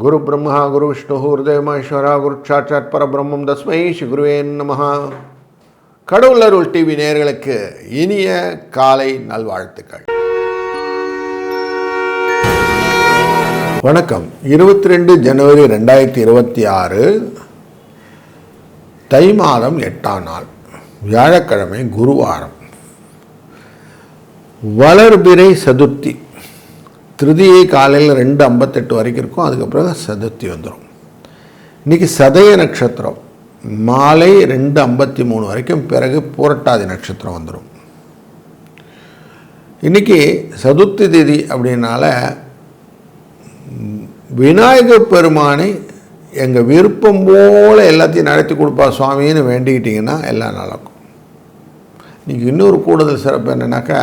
குரு பிரம்மா குரு விஷ்ணு ஹிருதயமேஸ்வரா குரு சாட்சாத் பரபிரம்மம் தஸ்மை ஸ்ரீ குருவே நமஹ. கடவுள் அருள் டிவி நேயர்களுக்கு இனிய காலை நல்வாழ்த்துக்கள். வணக்கம். 22 ஜனவரி 2026 தை மாதம் 8ஆம் நாள் வியாழக்கிழமை குருவாரம். வளர்பிறை சதுர்த்தி. திருதியை காலையில் 2:58 வரைக்கும் இருக்கும். அதுக்கப்புறம் சதுர்த்தி வந்துடும். இன்றைக்கி சதய நட்சத்திரம் மாலை 2:53 வரைக்கும், பிறகு பூரட்டாதி நட்சத்திரம் வந்துடும். இன்றைக்கி சதுர்த்தி திதி அப்படின்னால விநாயகர் பெருமானை எங்கள் விருப்பம் போல் எல்லாத்தையும் நடத்தி கொடுப்பா சுவாமின்னு வேண்டிக்கிட்டிங்கன்னா எல்லாம் நடக்கும். இன்றைக்கி இன்னொரு கூடுதல் சிறப்பு என்னென்னாக்கா,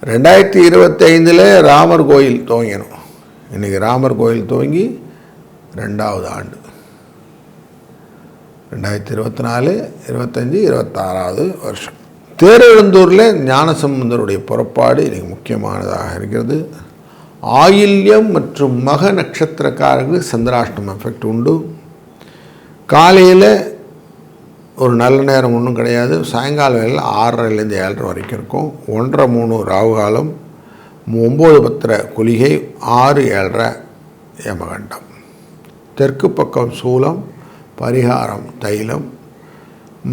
2025 ராமர் கோயில் துவங்கணும். இன்றைக்கி ராமர் கோயில் துவங்கி 2வது ஆண்டு. 2024, 25, 26வது வருஷம். தேரெழுந்தூரில் ஞானசம்பந்தருடைய புறப்பாடு இன்றைக்கி முக்கியமானதாக இருக்கிறது. ஆயில்யம் மற்றும் மக நட்சத்திரக்காரர்களுக்கு சந்திராஷ்டம எஃபெக்ட் உண்டு. காலையில் ஒரு நல்ல நேரம் ஒன்றும் கிடையாது. சாயங்கால வேளையில் 6:30லேருந்து 7:30 வரைக்கும் இருக்கும். 1:30-3 ராகு காலம், 9:10 குளிகை, 6:00-7:30 யமகண்டம். தெற்கு பக்கம் சூலம், பரிகாரம் தைலம்.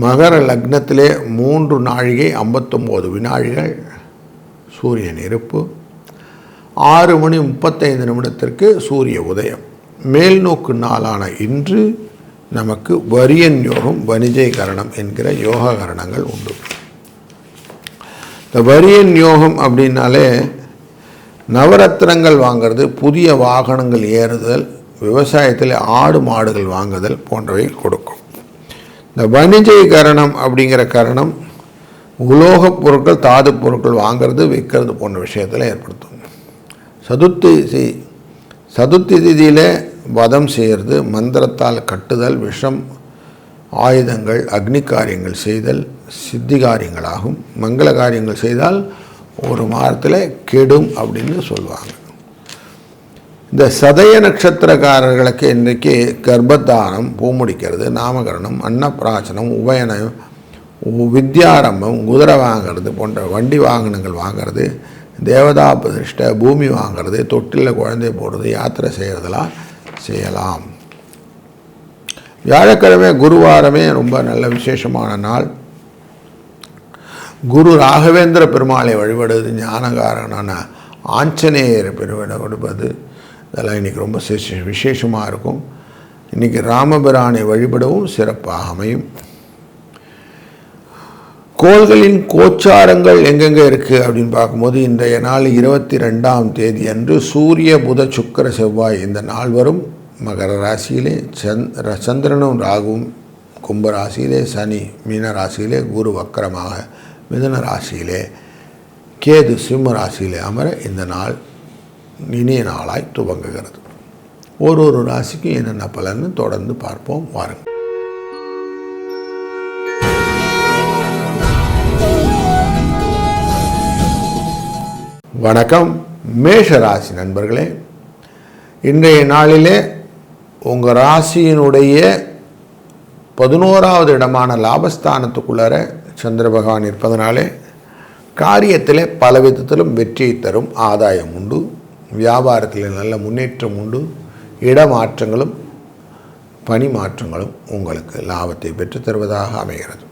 மகர லக்னத்திலே 3 நாழிகை 59 வினாழிகள் சூரியன் இருப்பு. 6:35 சூரிய உதயம். மேல்நோக்கு நாளான இன்று நமக்கு வரியன் யோகம், வணிஜை கரணம் என்கிற யோக கரணங்கள் உண்டு. இந்த வரியன் யோகம் அப்படின்னாலே நவரத்னங்கள் வாங்கிறது, புதிய வாகனங்கள் ஏறுதல், விவசாயத்தில் ஆடு மாடுகள் வாங்குதல் போன்றவை கொடுக்கும். இந்த வணிஜை கரணம் அப்படிங்கிற கரணம் உலோகப் பொருட்கள், தாது பொருட்கள் வாங்கிறது, விற்கிறது போன்ற விஷயத்தில் ஏற்படுத்தும். சதுர்த்தி திதியில் வதம் செய்கிறது, மந்திரத்தால் கட்டுதல், விஷம், ஆயுதங்கள், அக்னி காரியங்கள் செய்தல் சித்தி காரியங்களாகும். மங்கள காரியங்கள் செய்தால் ஒரு மாதத்தில் கெடும் அப்படின்னு சொல்லுவாங்க. இந்த சதய நட்சத்திரக்காரர்களுக்கு இன்றைக்கு கர்ப்பதானம், பூமுடிக்கிறது, நாமகரணம், அன்னப்பிராசனம், உபயனம், வித்யாரம்பம், குதிரை வாங்கிறது போன்ற வண்டி வாகனங்கள் வாங்கிறது, தேவதா பிரதிஷ்டை, பூமி வாங்கிறது, தொட்டிலில் குழந்தை போடுறது, யாத்திரை செய்கிறதெல்லாம் செய்யலாம். வியாழக்கிழமை குருவாரமே ரொம்ப நல்ல விசேஷமான நாள். குரு ராகவேந்திர பெருமாளை வழிபடுவது, ஞானகாரனான ஆஞ்சநேயரை பெருவிட கொடுப்பது, இதெல்லாம் இன்றைக்கி ரொம்ப விசேஷமாக இருக்கும். இன்றைக்கி ராமபிரானை வழிபடவும் சிறப்பாக அமையும். கோள்களின் கோச்சாரங்கள் எங்கெங்கே இருக்குது அப்படின்னு பார்க்கும்போது, இன்றைய நாள் 22ஆம் தேதி அன்று சூரிய புத சுக்கிர செவ்வாய் இந்த நாள் வரும். மகர ராசியிலே சந்திரனும் ராகுவும், கும்ப ராசியிலே சனி, மீன ராசியிலே குரு வக்கரமாக, மிதுன ராசியிலே கேது, சிம்ம ராசியிலே அமர இந்த நாள் இனிய நாளாய் துவங்குகிறது. ஒரு ராசிக்கும் என்னென்ன பலன்னு தொடர்ந்து பார்ப்போம் வாருங்கள். வணக்கம். மேஷ ராசி நண்பர்களே, இன்றைய நாளிலே உங்கள் ராசியினுடைய 11வது இடமான லாபஸ்தானத்துக்குள்ளார சந்திர பகவான் இருப்பதனாலே காரியத்தில் பல விதத்திலும் வெற்றியை தரும், ஆதாயம் உண்டு. வியாபாரத்தில் நல்ல முன்னேற்றம் உண்டு. இடமாற்றங்களும் பணி மாற்றங்களும் உங்களுக்கு லாபத்தை பெற்று தருவதாக அமைகிறது.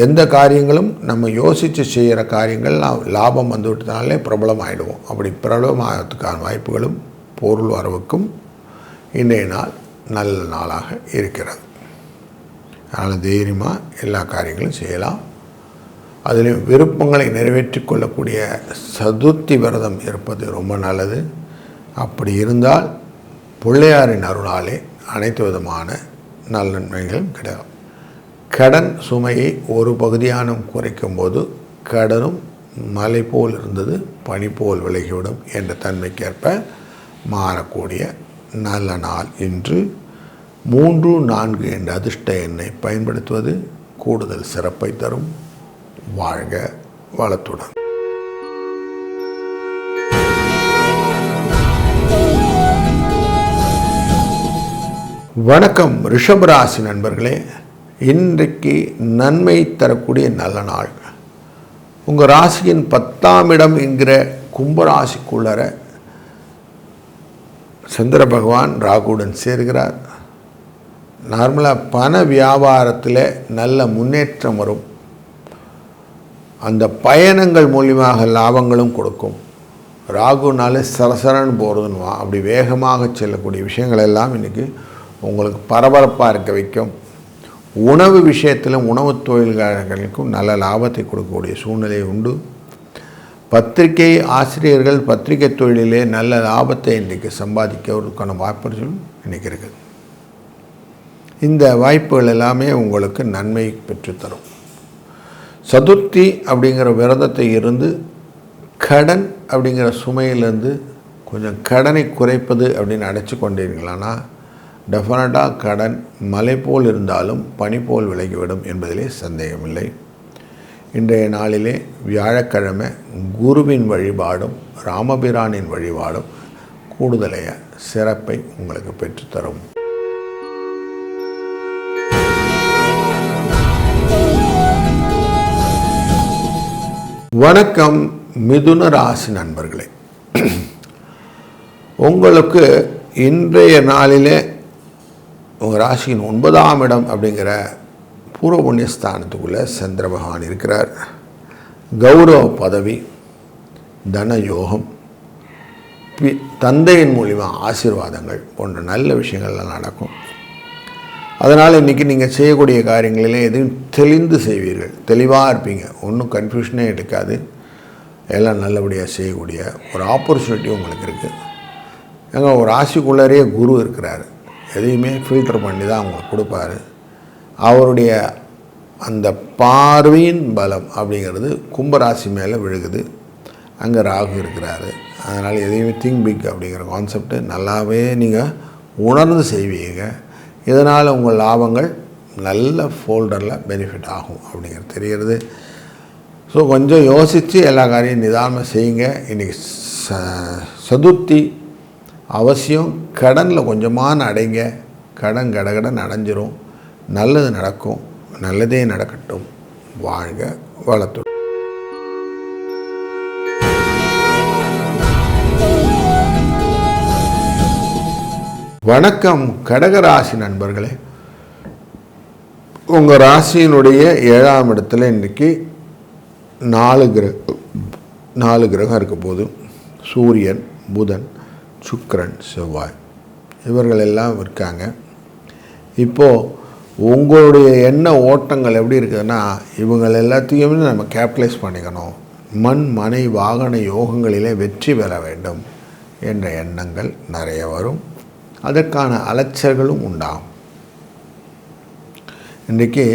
எந்த காரியங்களும் நம்ம யோசித்து செய்கிற காரியங்கள் லாபம் வந்துவிட்டதுனாலே பிரபலம் ஆகிடுவோம். அப்படி பிரபலமாகிறதுக்கான வாய்ப்புகளும் பொருள் வரவுக்கும் இன்றைய நாள் நல்ல நாளாக இருக்கிறது. அதனால் தைரியமாக எல்லா காரியங்களும் செய்யலாம். அதிலும் விருப்பங்களை நிறைவேற்றி கொள்ளக்கூடிய சதுர்த்தி விரதம் இருப்பது ரொம்ப நல்லது. அப்படி இருந்தால் பிள்ளையாரின் அருளாலே அனைத்து விதமான நல்ல நன்மைகளும் கிடைக்கும். கடன் சுமையை ஒரு பகுதியான குறைக்கும் போது கடனும் மலை போல் இருந்தது பனி போல் விலகிவிடும் என்ற தன்மைக்கேற்ப மாறக்கூடிய நல்ல நாள் இன்று. 3, 4 என்ற அதிர்ஷ்ட எண்ணை பயன்படுத்துவது கூடுதல் சிறப்பை தரும். வாழ்க வளத்துடன். வணக்கம் ரிஷபராசி நண்பர்களே. இன்றைக்கு நன்மை தரக்கூடிய நல்ல நாள். உங்கள் ராசியின் 10ஆம் இடம் என்கிற கும்பராசிக்குள்ளர சந்திர பகவான் ராகுடன் சேர்கிறார். நார்மலாக பண வியாபாரத்தில் நல்ல முன்னேற்றம் வரும். அந்த பயணங்கள் மூலியமாக லாபங்களும் கொடுக்கும். ராகுனாலே சரசரன்னு போகிறதுன்னு அப்படி வேகமாக செல்லக்கூடிய விஷயங்கள் எல்லாம் இன்றைக்கி உங்களுக்கு பரபரப்பாக இருக்க வைக்கும். உணவு விஷயத்திலும் உணவு தொழில்களுக்கும் நல்ல லாபத்தை கொடுக்கக்கூடிய சூழ்நிலை உண்டு. பத்திரிகை ஆசிரியர்கள் பத்திரிகை தொழிலே நல்ல லாபத்தை இன்றைக்கி சம்பாதிக்கிறதுக்கான வாய்ப்புகளும் இன்றைக்கி இருக்குது. இந்த வாய்ப்புகள் எல்லாமே உங்களுக்கு நன்மை பெற்றுத்தரும். சதுர்த்தி அப்படிங்கிற விரதத்தை இருந்து கடன் அப்படிங்கிற சுமையிலேருந்து கொஞ்சம் கடனை குறைப்பது அப்படின்னு அடைச்சி கொண்டீர்களானா டெஃபினட்டாக கடன் மலை போல் இருந்தாலும் பனி போல் விலகிவிடும் என்பதிலே சந்தேகமில்லை. இன்றைய நாளிலே வியாழக்கிழமை குருவின் வழிபாடும் ராமபிரானின் வழிபாடும் கூடுதலைய சிறப்பை உங்களுக்கு பெற்றுத்தரும். வணக்கம் மிதுன ராசி நண்பர்களே. உங்களுக்கு இன்றைய நாளிலே உங்கள் ராசியின் 9ஆம் இடம் அப்படிங்கிற பூர்வ புண்ணியஸ்தானத்துக்குள்ளே சந்திர பகவான் இருக்கிறார். கௌரவ பதவி, தன யோகம், தந்தையின் மூலியமாக ஆசீர்வாதங்கள் போன்ற நல்ல விஷயங்கள்லாம் நடக்கும். அதனால் இன்றைக்கி நீங்கள் செய்யக்கூடிய காரியங்களிலே எதுவும் தெளிந்து செய்வீர்கள். தெளிவாக இருப்பீங்க. ஒன்றும் கன்ஃபியூஷனே எடுக்காது. எல்லாம் நல்லபடியாக செய்யக்கூடிய ஒரு ஆப்பர்ச்சுனிட்டி உங்களுக்கு இருக்குது. ஏங்க ஒரு ராசிக்குள்ளரே குரு இருக்கிறார். எதையுமே ஃபில்டர் பண்ணி தான் அவங்களுக்கு கொடுப்பாரு. அவருடைய அந்த பார்வையின் பலம் அப்படிங்கிறது கும்பராசி மேலே விழுகுது. அங்கே ராகு இருக்கிறாரு. அதனால் எதையுமே திங்க் பிக் அப்படிங்கிற கான்செப்ட் நல்லாவே நீங்கள் உணர்ந்து செய்வீங்க. இதனால் உங்கள் லாபங்கள் நல்ல ஃபோல்டரில் பெனிஃபிட் ஆகும் அப்படிங்கிறது தெரிகிறது. ஸோ கொஞ்சம் யோசித்து எல்லா காரியம் நிதானமாக செய்யுங்க. இன்றைக்கி சதுர்த்தி அவசியம். கடனில் கொஞ்சமான அடைங்க. கடன் கடகடன் அடைஞ்சிரும். நல்லது நடக்கும். நல்லதே நடக்கட்டும். வாழ்க வளத்துடன். வணக்கம் கடகராசி நண்பர்களே. உங்கள் ராசியினுடைய 7ஆம் இடத்துல இன்றைக்கி 4 கிரகம் இருக்க போது சூரியன், புதன், சுக்கிரன், செவ்வாய் இவர்கள் எல்லாம் இருக்காங்க. இப்போது உங்களுடைய எண்ண ஓட்டங்கள் எப்படி இருக்குதுன்னா இவங்கள் எல்லாத்தையுமே நம்ம கேபிட்டலைஸ் பண்ணிக்கணும். மண் மனை வாகன யோகங்களிலே வெற்றி பெற வேண்டும் என்ற எண்ணங்கள் நிறைய வரும். அதற்கான அலைச்சல்களும் உண்டாகும். இன்றைக்கி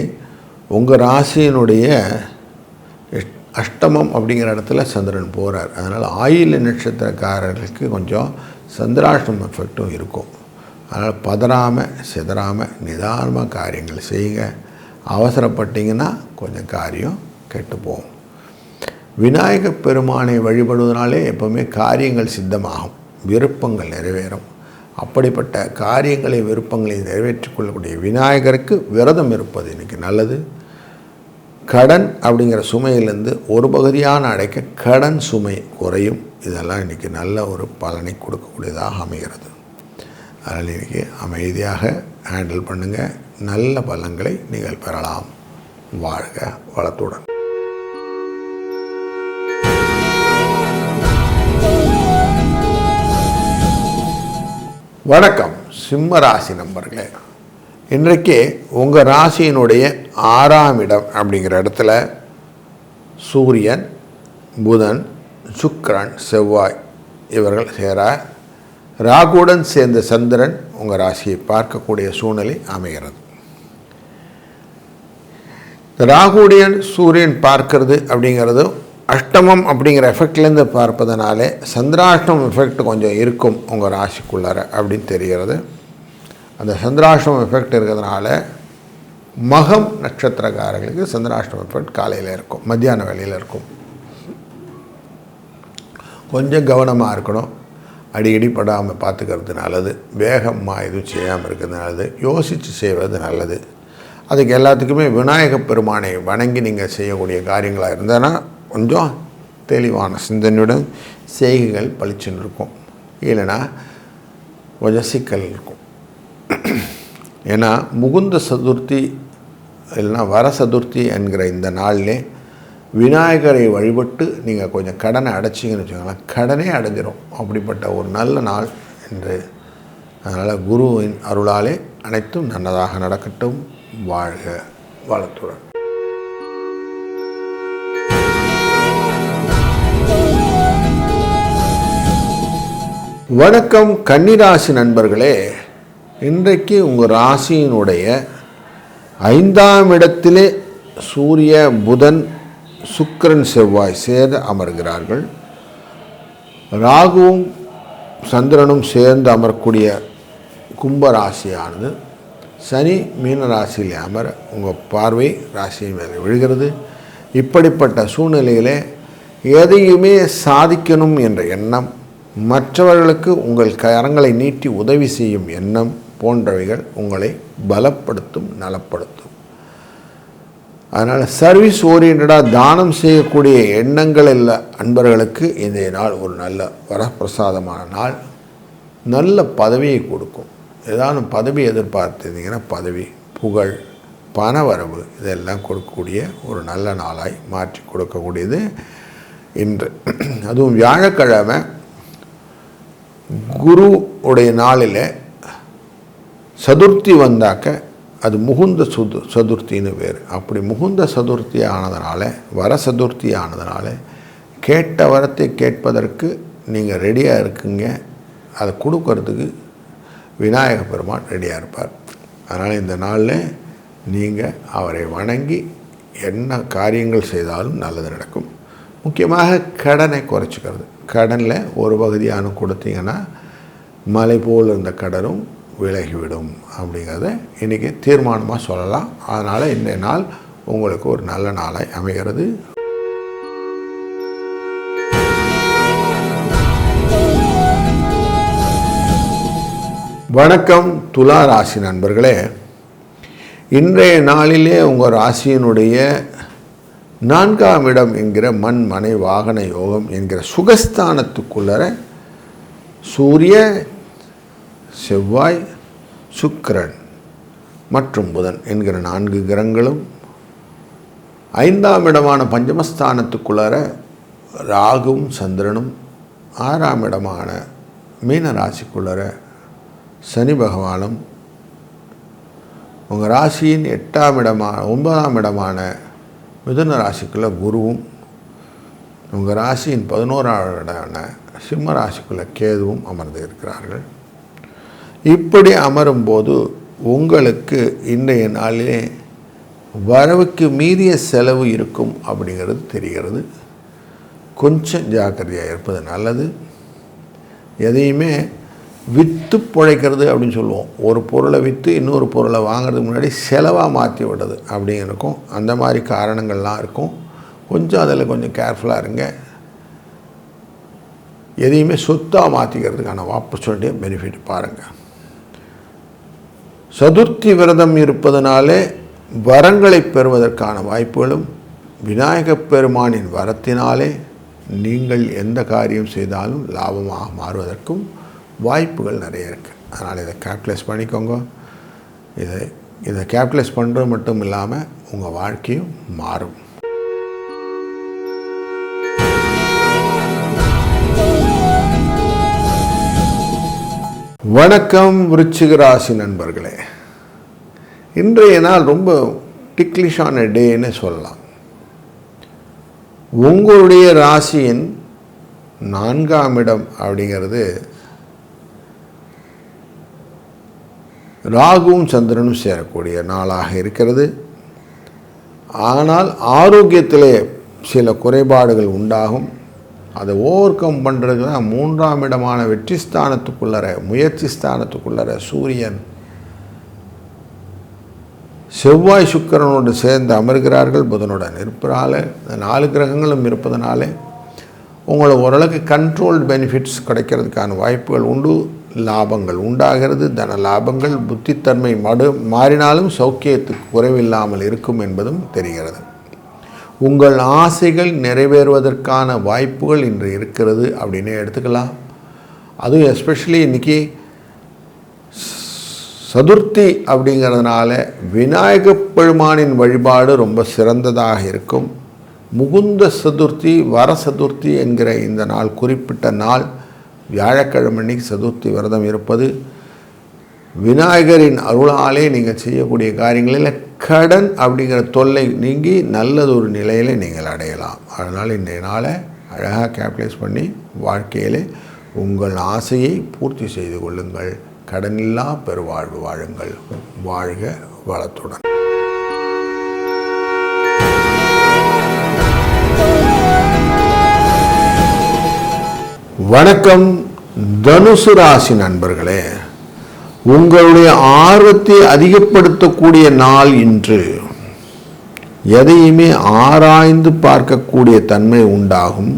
உங்கள் ராசியினுடைய அஷ்டமம் அப்படிங்கிற இடத்துல சந்திரன் போகிறார். அதனால் ஆயில்ய நட்சத்திரக்காரர்களுக்கு கொஞ்சம் சந்திராஷ்டமம் எஃபெக்டும் இருக்கும். அதனால் பதறாமல் சிதறாமல் நிதானமாக காரியங்கள் செய்யுங்க. அவசரப்பட்டிங்கன்னா கொஞ்சம் காரியம் கெட்டு போகும். விநாயகப் பெருமானை வழிபடுவதனாலே எப்போவுமே காரியங்கள் சித்தமாகும், விருப்பங்கள் நிறைவேறும். அப்படிப்பட்ட காரியங்களை விருப்பங்களை நிறைவேற்றிக் கொள்ளக்கூடிய விநாயகருக்கு விரதம் இருப்பது இன்றைக்கி நல்லது. கடன் அப்படிங்கிற சுமையிலேருந்து ஒரு பகுதியான அடைக்க கடன் சுமை குறையும். இதெல்லாம் இன்றைக்கி நல்ல ஒரு பலனை கொடுக்கக்கூடியதாக அமைகிறது. அதனால் இன்றைக்கி அமைதியாக ஹேண்டில் பண்ணுங்கள். நல்ல பலன்களை நீங்கள் பெறலாம். வாழ்க வளத்துடன். வணக்கம் சிம்ம ராசி நண்பர்களே. இன்றைக்கு உங்கள் ராசியினுடைய 6ஆம் இடம் அப்படிங்கிற இடத்துல சூரியன், புதன், சுக்கிரன், செவ்வாய் இவர்கள் சேரார். ராகுடன் சேர்ந்த சந்திரன் உங்கள் ராசியை பார்க்கக்கூடிய சூழ்நிலை அமைகிறது. ராகுடன் சூரியன் பார்க்கறது அப்படிங்கிறது அஷ்டமம் அப்படிங்கிற எஃபெக்ட்லேருந்து பார்ப்பதனாலே சந்திராஷ்டமம் எஃபெக்ட் கொஞ்சம் இருக்கும் உங்கள் ராசிக்குள்ளார அப்படின்னு தெரிகிறது. அந்த சந்திராஷ்டமம் எஃபெக்ட் இருக்கிறதுனால மகம் நட்சத்திரக்காரர்களுக்கு சந்திராஷ்டமம் எஃபெக்ட் காலையில் இருக்கும், மத்தியான வேளையில் இருக்கும். கொஞ்சம் கவனமாக இருக்கணும். அடிக்கடி படாமல் பார்த்துக்கிறது நல்லது. வேகமாக எதுவும் செய்யாமல் இருக்கிறது நல்லது. யோசித்து செய்வது நல்லது. அதுக்கு எல்லாத்துக்குமே விநாயகப் பெருமானை வணங்கி நீங்கள் செய்யக்கூடிய காரியங்களாக இருந்ததுன்னா கொஞ்சம் தெளிவான சிந்தனையுடன் செய்கைகள் பளிச்சுன்னு இருக்கும். இல்லைன்னா கொஞ்சம் சிக்கல் இருக்கும். ஏன்னா முகுந்த சதுர்த்தி இல்லைன்னா வர சதுர்த்தி என்கிற இந்த நாளிலே விநாயகரை வழிபட்டு நீங்கள் கொஞ்சம் கடனை அடைச்சிங்கன்னு வச்சுக்கோங்களேன், கடனே அடைஞ்சிரும். அப்படிப்பட்ட ஒரு நல்ல நாள் என்று. அதனால் குருவின் அருளாலே அனைத்தும் நல்லதாக நடக்கட்டும். வாழ்க வளத்துடன். வணக்கம் கன்னிராசி நண்பர்களே. இன்றைக்கு உங்கள் ராசியினுடைய 5ஆம் இடத்திலே சூரிய, புதன், சுக்கிரன், செவ்வாய் சேர்ந்து அமர்கிறார்கள். ராகுவும் சந்திரனும் சேர்ந்து அமரக்கூடிய கும்பராசியானது சனி மீன ராசியில் அமர உங்கள் பார்வை ராசி மேலே விழுகிறது. இப்படிப்பட்ட சூழ்நிலையிலே எதையுமே சாதிக்கணும் என்ற எண்ணம், மற்றவர்களுக்கு உங்கள் கரங்களை நீட்டி உதவி செய்யும் எண்ணம் போன்றவைகள் உங்களை பலப்படுத்தும், நலப்படுத்தும். அதனால் சர்வீஸ் ஓரியன்டாக தானம் செய்யக்கூடிய எண்ணங்கள் இல்லை அன்பர்களுக்கு இன்றைய நாள் ஒரு நல்ல வரப்பிரசாதமான நாள். நல்ல பதவியை கொடுக்கும். ஏதாவது பதவி எதிர்பார்த்துருந்தீங்கன்னா பதவி, புகழ், பணவரவு இதெல்லாம் கொடுக்கக்கூடிய ஒரு நல்ல நாளாய் மாற்றி கொடுக்கக்கூடியது இன்று. அதுவும் வியாழக்கிழமை குரு உடைய நாளில் சதுர்த்தி வந்தாக்க அது முகுந்த சதுர்த்தின்னு பேர். அப்படி முகுந்த சதுர்த்தி ஆனதுனால, வர சதுர்த்தி ஆனதுனால கேட்ட வரத்தை கேட்பதற்கு நீங்கள் ரெடியாக இருக்குங்க. அதை கொடுக்கறதுக்கு விநாயக பெருமான் ரெடியாக இருப்பார். அதனால் இந்த நாளில் நீங்கள் அவரை வணங்கி என்ன காரியங்கள் செய்தாலும் நல்லது நடக்கும். முக்கியமாக கடனை குறைச்சிக்கிறது. கடனில் ஒரு பகுதியான கொடுத்தீங்கன்னா மலை போல் இருந்த கடனும் விலகிவிடும் அப்படிங்கிறத இன்றைக்கி தீர்மானமாக சொல்லலாம். அதனால் இந்த நாள் உங்களுக்கு ஒரு நல்ல நாளாய் அமைகிறது. வணக்கம் துலா ராசி நண்பர்களே. இன்றைய நாளிலே உங்கள் ராசியினுடைய 4ஆம் இடம் என்கிற மண், மனை, வாகன யோகம் என்கிற சுகஸ்தானத்துக்குள்ளர சூரிய, செவ்வாய், சுக்கிரன் மற்றும் புதன் என்கிற 4 கிரகங்களும், 5ஆம் இடமான பஞ்சமஸ்தானத்துக்குள்ளர ராகுவும் சந்திரனும், 6ஆம் இடமான மீன ராசிக்குள்ளர சனி பகவானும், உங்கள் ராசியின் 9ஆம் இடமான மிதுன ராசிக்குள்ள குருவும், உங்கள் ராசியின் 11ஆம் இடமான சிம்ம ராசிக்குள்ள கேதுவும் அமர்ந்து இருக்கிறார்கள். இப்படி அமரும்போது உங்களுக்கு இன்றைய நாளிலே வரவுக்கு மீறிய செலவு இருக்கும் அப்படிங்கிறது தெரிகிறது. கொஞ்சம் ஜாக்கிரதையாக இருப்பது நல்லது. எதையுமே விற்று பிழைக்கிறது அப்படின்னு சொல்லுவோம். ஒரு பொருளை விற்று இன்னொரு பொருளை வாங்கிறதுக்கு முன்னாடி செலவாக மாற்றி விடுறது அப்படின்னு இருக்கும். அந்த மாதிரி காரணங்கள்லாம் இருக்கும். கொஞ்சம் அதில் கொஞ்சம் கேர்ஃபுல்லாக இருங்க. எதையுமே சொத்தாக மாற்றிக்கிறதுக்கான ஆப்பர்ச்சுனிட்டியை பெனிஃபிட் பாருங்கள். சதுர்த்தி விரதம் இருப்பதனாலே வரங்களை பெறுவதற்கான வாய்ப்புகளும், விநாயகப் பெருமானின் வரத்தினாலே நீங்கள் எந்த காரியம் செய்தாலும் லாபமாக மாறுவதற்கும் வாய்ப்புகள் நிறைய இருக்குது. அதனால் இதை கேபிட்டலைஸ் பண்ணிக்கோங்க. இதை கேபிட்டலைஸ் பண்ணுறது மட்டும் இல்லாமல் உங்கள் வாழ்க்கையும் மாறும். வணக்கம் விருச்சிக ராசி நண்பர்களே. இன்றைய நாள் ரொம்ப டிக்லிஷான டேன்னு சொல்லலாம். உங்களுடைய ராசியின் 4ஆம் இடம் அப்படிங்கிறது ராகுவும் சந்திரனும் சேரக்கூடிய நாளாக இருக்கிறது. ஆனால் ஆரோக்கியத்திலே சில குறைபாடுகள் உண்டாகும். அதை ஓவர் கம் பண்ணுறதுக்கு தான் 3ஆம் இடமான வெற்றி ஸ்தானத்துக்குள்ளற, முயற்சி ஸ்தானத்துக்குள்ளற சூரியன், செவ்வாய், சுக்கிரனோடு சேர்ந்து அமர்கிறார்கள். புதனுடன் இருப்பதால், இந்த 4 கிரகங்களும் இருப்பதனாலே உங்களுக்கு ஓரளவுக்கு கண்ட்ரோல்டு பெனிஃபிட்ஸ் கிடைக்கிறதுக்கான வாய்ப்புகள் உண்டு. லாபங்கள் உண்டாகிறது. தன லாபங்கள். புத்தித்தன்மை மாறினாலும் சௌக்கியத்துக்கு குறைவில்லாமல் இருக்கும் என்பதும் தெரிகிறது. உங்கள் ஆசைகள் நிறைவேறுவதற்கான வாய்ப்புகள் இன்று இருக்கிறது அப்படின்னே எடுத்துக்கலாம். அதுவும் எஸ்பெஷலி இன்றைக்கி சதுர்த்தி அப்படிங்கிறதுனால விநாயகப் பெருமானின் வழிபாடு ரொம்ப சிறந்ததாக இருக்கும். முகுந்த சதுர்த்தி, வர சதுர்த்தி என்கிற இந்த நாள், குறிப்பிட்ட நாள் வியாழக்கிழமை சதுர்த்தி விரதம் இருப்பது விநாயகரின் அருளாலே நீங்கள் செய்யக்கூடிய காரியங்களில் கடன் அப்படிங்கிற தொல்லை நீங்கி நல்லதொரு நிலையில் நீங்கள் அடையலாம். அதனால் இன்றைய நாளை அழகாக கேபிட்டலைஸ் பண்ணி வாழ்க்கையிலே உங்கள் ஆசையை பூர்த்தி செய்து கொள்ளுங்கள். கடனில்லா பெருவாழ்வு வாழுங்கள். வாழ்க வளத்துடன். வணக்கம் தனுசு ராசி நண்பர்களே, உங்களுடைய ஆர்வத்தை அதிகப்படுத்தக்கூடிய நாள் இன்று. எதையுமே ஆராய்ந்து பார்க்கக்கூடிய தன்மை உண்டாகும்.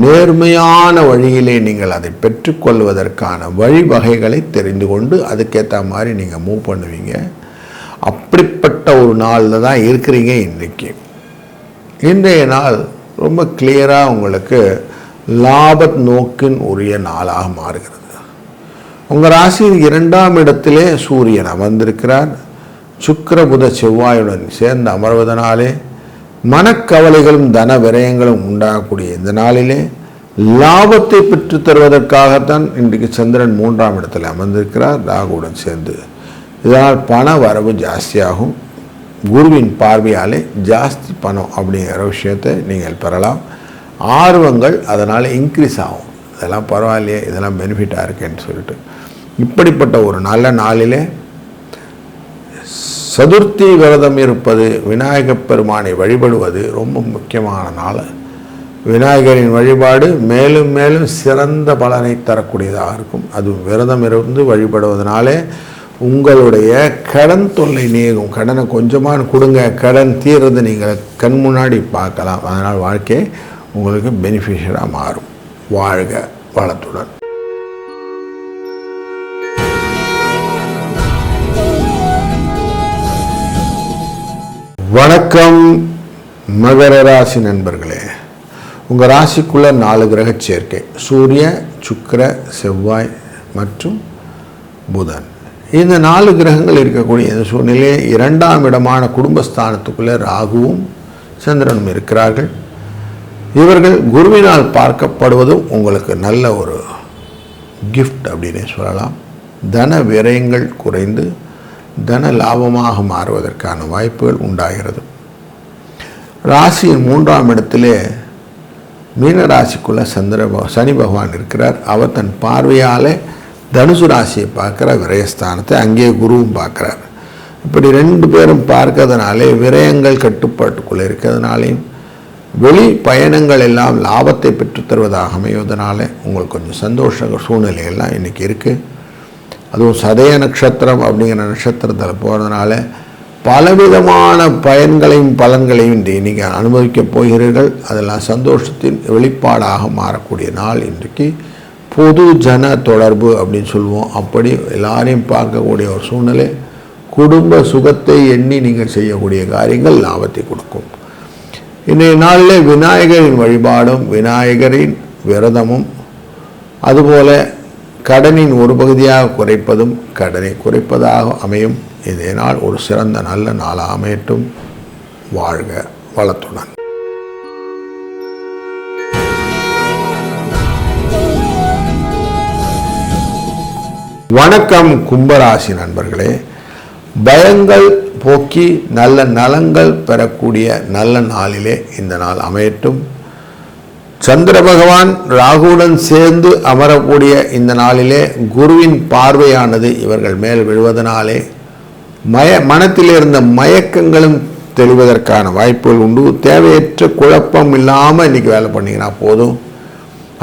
நேர்மையான வழியிலே நீங்கள் அதை பெற்றுக்கொள்வதற்கான வழிவகைகளை தெரிந்து கொண்டு அதுக்கேற்ற மாதிரி நீங்கள் மூவ் பண்ணுவீங்க. அப்படிப்பட்ட ஒரு நாளில் தான் இருக்கிறீங்க இன்றைக்கி. இன்றைய நாள் ரொம்ப கிளியராக உங்களுக்கு லாப நோக்கின் உரிய நாளாக மாறுகிறது. உங்கள் ராசியின் 2ஆம் இடத்திலே சூரியன் அமர்ந்திருக்கிறார். சுக்கிர புத செவ்வாயுடன் சேர்ந்து அமர்வதனாலே மனக்கவலைகளும் தன விரயங்களும் உண்டாகக்கூடிய இந்த நாளிலே லாபத்தை பெற்று தருவதற்காகத்தான் இன்றைக்கு சந்திரன் 3ஆம் இடத்தில் அமர்ந்திருக்கிறார் ராகுவுடன் சேர்ந்து. இதனால் பண வரவு ஜாஸ்தியாகும். குருவின் பார்வையாலே ஜாஸ்தி பணம் அப்படிங்கிற விஷயத்தை நீங்கள் பெறலாம். ஆர்வங்கள் அதனால் இன்க்ரீஸ் ஆகும். இதெல்லாம் பரவாயில்லையே, இதெல்லாம் பெனிஃபிட்டாக இருக்கேன்னு சொல்லிட்டு இப்படிப்பட்ட ஒரு நல்ல நாளிலே சதுர்த்தி விரதம் இருப்பது, விநாயகப் பெருமானை வழிபடுவது ரொம்ப முக்கியமான நாள். விநாயகரின் வழிபாடு மேலும் மேலும் சிறந்த பலனை தரக்கூடியதாக இருக்கும். அது விரதம் இருந்து வழிபடுவதனாலே உங்களுடைய கடன் தொல்லை நீங்கும். கடனை கொஞ்சமாக கொடுங்க, கடன் தீர்றது நீங்கள் கண் முன்னாடி பார்க்கலாம். அதனால் வாழ்க்கை உங்களுக்கு பெனிஃபிஷியலாக மாறும். வாழ்க வளத்துடன். வணக்கம் மகர ராசி நண்பர்களே, உங்கள் ராசிக்குள்ள 4 கிரக சேர்க்கை, சூரிய, சுக்கிர, செவ்வாய் மற்றும் புதன். இந்த 4 கிரகங்கள் இருக்கக்கூடிய இந்த சூழ்நிலையே 2ஆம் இடமான குடும்பஸ்தானத்துக்குள்ளே ராகுவும் சந்திரனும் இருக்கிறார்கள். இவர்கள் குருவினால் பார்க்கப்படுவதும் உங்களுக்கு நல்ல ஒரு கிஃப்ட் அப்படின்னே சொல்லலாம். தன விரயங்கள் குறைந்து தன லாபமாக மாறுவதற்கான வாய்ப்புகள் உண்டாகிறது. ராசியின் 3ஆம் இடத்திலே மீன ராசிக்குள்ள சனி பகவான் இருக்கிறார். அவர் தன் பார்வையால் தனுசு ராசியை பார்க்குற விரயஸ்தானத்தை, அங்கேயே குருவும் பார்க்குறார். இப்படி 2 பேரும் பார்க்கறதுனாலே விரயங்கள் கட்டுப்பாட்டுக்குள்ளே இருக்கிறதுனாலையும் வெளி பயணங்கள் எல்லாம் லாபத்தை பெற்று தருவதாக அமைவதனால உங்களுக்கு கொஞ்சம் சந்தோஷ சூழ்நிலைகள்லாம் இன்றைக்கி இருக்குது. அதுவும் சதய நட்சத்திரம் அப்படிங்கிற நட்சத்திரத்தில் போகிறதுனால பலவிதமான பயன்களையும் பலன்களையும் நீங்கள் அனுபவிக்கப் போகிறீர்கள். அதெல்லாம் சந்தோஷத்தின் வெளிப்பாடாக மாறக்கூடிய நாள் இன்றைக்கு. பொது ஜன தொடர்பு அப்படின்னு சொல்லுவோம். அப்படி எல்லாரையும் பார்க்கக்கூடிய ஒரு சூழ்நிலை. குடும்ப சுகத்தை எண்ணி நீங்கள் செய்யக்கூடிய காரியங்கள் லாபத்தை கொடுக்கும். இன்றைய நாளில் விநாயகரின் வழிபாடும் விநாயகரின் விரதமும் அதுபோல கடனின் ஒரு பகுதியாக குறைப்பதும் கடனை குறைப்பதாக அமையும். இன்றைய நாள் ஒரு சிறந்த நல்ல நாளாக அமையட்டும். வாழ்க வளத்துடன். வணக்கம் கும்பராசி நண்பர்களே, பயங்கள் போக்கி நல்ல நலங்கள் பெறக்கூடிய நல்ல நாளிலே இந்த நாள் அமையட்டும். சந்திர பகவான் ராகுவுடன் சேர்ந்து அமரக்கூடிய இந்த நாளிலே குருவின் பார்வையானது இவர்கள் மேல் விழுவதனாலே மனத்தில் இருந்த மயக்கங்களும் தெளிவதற்கான வாய்ப்புகள் உண்டு. தேவையற்ற குழப்பம் இல்லாமல் இன்றைக்கி வேலை பண்ணிங்கன்னா போதும்.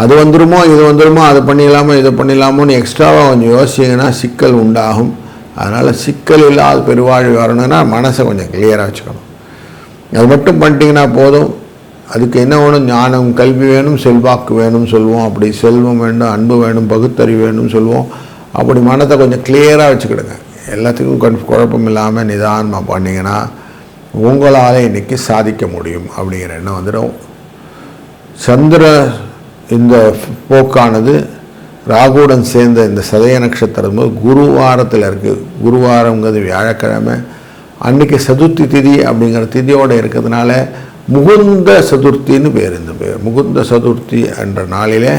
அது வந்துடுமோ இது வந்துடுமோ, அது பண்ணிடலாமோ இதை பண்ணிடலாமோன்னு எக்ஸ்ட்ராவாக கொஞ்சம் யோசிச்சிங்கன்னா சிக்கல் உண்டாகும். அதனால் சிக்கல் இல்லாத பெருவாழ்வு வரணும்னா மனசை கொஞ்சம் கிளியராக வச்சுக்கணும். அது மட்டும் பண்ணிட்டீங்கன்னா போதும். அதுக்கு என்ன வேணும்? ஞானம், கல்வி வேணும், செல்வாக்கு வேணும்னு சொல்லுவோம். அப்படி செல்வம் வேண்டும், அன்பு வேணும், பகுத்தறிவு வேணும்னு சொல்லுவோம். அப்படி மனத்தை கொஞ்சம் கிளியராக வச்சுக்கிடுங்க. எல்லாத்துக்கும் குழப்பம் இல்லாமல் நிதானமாக பண்ணிங்கன்னா உங்களால் இன்றைக்கி சாதிக்க முடியும் அப்படிங்கிற எண்ணம் வந்துடும். சந்திர இந்த போக்கானது ராகுவுடன் சேர்ந்த இந்த சதய நட்சத்திரம் போது குருவாரத்தில் இருக்குது. குருவாரங்கிறது வியாழக்கிழமை அன்றைக்கி சதுர்த்தி திதி அப்படிங்கிற திதியோடு இருக்கிறதுனால முகுந்த சதுர்த்தின்னு பேர். இந்த பேர் முகுந்த சதுர்த்தி என்ற நாளில்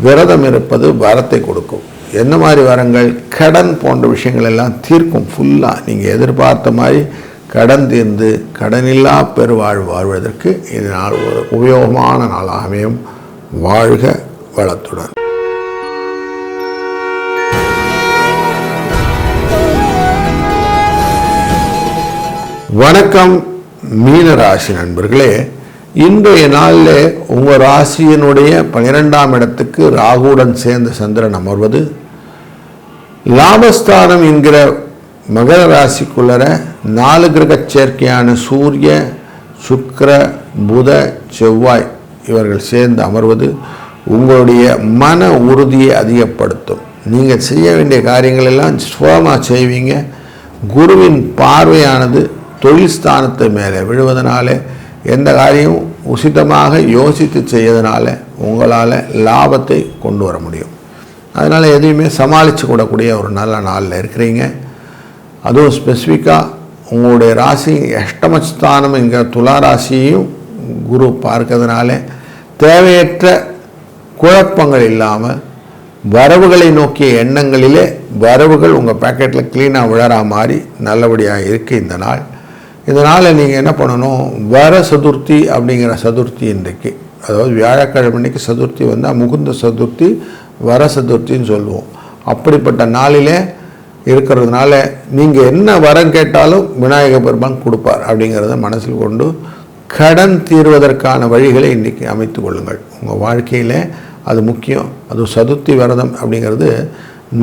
விரதம் இருப்பது வரத்தை கொடுக்கும். என்ன மாதிரி வரங்கள்? கடன் போன்ற விஷயங்கள் எல்லாம் தீர்க்கும். ஃபுல்லாக நீங்கள் எதிர்பார்த்த மாதிரி கடன் தீர்ந்து கடனில்லா பெருவாழ்வு வாழ்வதற்கு இது நாள் ஒரு உபயோகமான நாளாக அமையும். வாழ்க வளத்துடன். வணக்கம் மீன ராசி நண்பர்களே. இன்றைய நாளில் உங்கள் ராசியினுடைய 12ஆம் இடத்துக்கு ராகுவுடன் சேர்ந்த சந்திரன் அமர்வது லாபஸ்தானம் என்கிற மகர ராசிக்குள்ளர 4 கிரக சேர்க்கையான சூரிய, சுக்கிர, புத, செவ்வாய் இவர்கள் சேர்ந்து அமர்வது உங்களுடைய மன உறுதியை அதிகப்படுத்தும். நீங்கள் செய்ய வேண்டிய காரியங்கள் எல்லாம் சுலபமாக செய்வீங்க. குருவின் பார்வையானது தொழில் ஸ்தானத்தை மேலே விழுவதனால எந்த காரியமும் உசிதமாக யோசித்து செய்யறதுனால உங்களால் லாபத்தை கொண்டு வர முடியும். அதனால் எதையுமே சமாளித்து கூடக்கூடிய ஒரு நல்ல நாளில் இருக்கிறீங்க. அதுவும் ஸ்பெசிஃபிக்காக உங்களுடைய ராசி அஷ்டமஸ்தானம் என்கிற துலா ராசியையும் குரு பார்க்கறதுனால தேவையற்ற குழப்பங்கள் இல்லாமல் வரவுகளை நோக்கிய எண்ணங்களிலே வரவுகள் உங்கள் பேக்கெட்டில் க்ளீனாக விழற மாதிரி நல்லபடியாக இருக்குது இந்த நாள். இதனால் நீங்கள் என்ன பண்ணணும்? வர சதுர்த்தி அப்படிங்கிற சதுர்த்தி இன்றைக்கு, அதாவது வியாழக்கிழமை அன்றைக்கி சதுர்த்தி வந்தால் முகுந்த சதுர்த்தி, வர சதுர்த்தின்னு சொல்லுவோம். அப்படிப்பட்ட நாளிலே இருக்கிறதுனால நீங்கள் என்ன வரம் கேட்டாலும் விநாயக பெருமான் கொடுப்பார் அப்படிங்கிறத மனசில் கொண்டு கடன் தீர்வதற்கான வழிகளை இன்றைக்கி அமைத்து கொள்ளுங்கள். உங்கள் வாழ்க்கையில் அது முக்கியம். அது சதுர்த்தி விரதம் அப்படிங்கிறது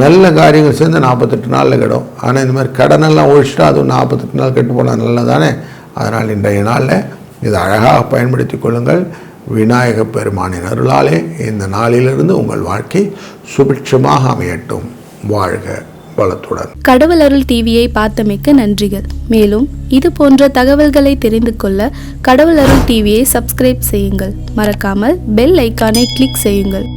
நல்ல காரியங்கள் சேர்ந்து 48 நாளில் கிடும். ஆனால் இந்த மாதிரி கடனெல்லாம் ஒழிச்சிட்டா அதுவும் 48 நாள் கெட்டு போனால் நல்லதானே. அதனால் இன்றைய நாளில் இதை அழகாக பயன்படுத்தி கொள்ளுங்கள். விநாயக பெருமானின் அருளாலே இந்த நாளிலிருந்து உங்கள் வாழ்க்கை சுபிட்சமாக அமையட்டும். வாழ்க வளத்துடன். கடவுள் அருள் டிவியை பார்த்தமைக்கு நன்றிகள். மேலும் இது போன்ற தகவல்களை தெரிந்து கொள்ள கடவுள் அருள் டிவியை சப்ஸ்கிரைப் செய்யுங்கள். மறக்காமல் பெல் ஐக்கானை கிளிக் செய்யுங்கள்.